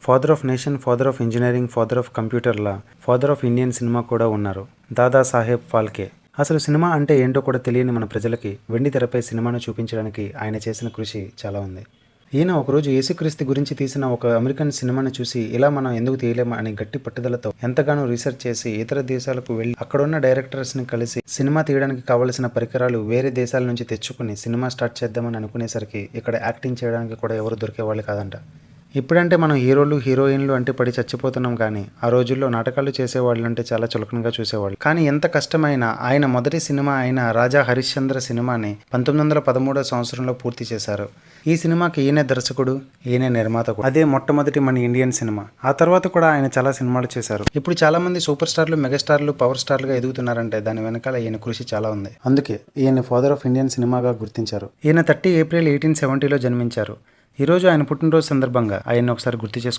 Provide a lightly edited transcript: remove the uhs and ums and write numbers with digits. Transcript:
Father of nation, father of engineering, father of కంప్యూటర్ల, father of Indian cinema కూడా ఉన్నారు. దాదాసాహెబ్ ఫాల్కే. అసలు సినిమా అంటే ఏంటో కూడా తెలియని మన ప్రజలకి వెండి తెరపై సినిమాను చూపించడానికి ఆయన చేసిన కృషి చాలా ఉంది. ఈయన ఒకరోజు యేసుక్రీస్తు గురించి తీసిన ఒక అమెరికన్ సినిమాను చూసి ఇలా మనం ఎందుకు తీయలేము అని గట్టి పట్టుదలతో ఎంతగానో రీసెర్చ్ చేసి ఇతర దేశాలకు వెళ్ళి అక్కడున్న డైరెక్టర్స్ని కలిసి సినిమా తీయడానికి కావలసిన పరికరాలు వేరే దేశాల నుంచి తెచ్చుకుని సినిమా స్టార్ట్ చేద్దామని అనుకునేసరికి ఇక్కడ యాక్టింగ్ చేయడానికి కూడా ఎవరు దొరికేవాళ్ళు కాదంట. ఇప్పుడంటే మనం హీరోలు, హీరోయిన్లు అంటే పడి చచ్చిపోతున్నాం, కానీ ఆ రోజుల్లో నాటకాలు చేసేవాళ్ళు అంటే చాలా చులకనగా చూసేవాళ్ళు. కానీ ఎంత కష్టమైనా ఆయన మొదటి సినిమా అయిన రాజా హరిశ్చంద్ర సినిమాని 1913 సంవత్సరంలో పూర్తి చేశారు. ఈ సినిమాకి ఈయనే దర్శకుడు, ఈయనే నిర్మాత కూడా. అదే మొట్టమొదటి మన ఇండియన్ సినిమా. ఆ తర్వాత కూడా ఆయన చాలా సినిమాలు చేశారు. ఇప్పుడు చాలా మంది సూపర్ స్టార్లు, మెగాస్టార్లు, పవర్ స్టార్లుగా ఎదుగుతున్నారంటే దాని వెనకాల ఈయన కృషి చాలా ఉంది. అందుకే ఈయన ఫాదర్ ఆఫ్ ఇండియన్ సినిమాగా గుర్తించారు. ఈయన 30 ఏప్రిల్ 1870లో జన్మించారు. ఈరోజు ఆయన పుట్టినరోజు సందర్భంగా ఆయన్ని ఒకసారి గుర్తు చేసుకుంటారు.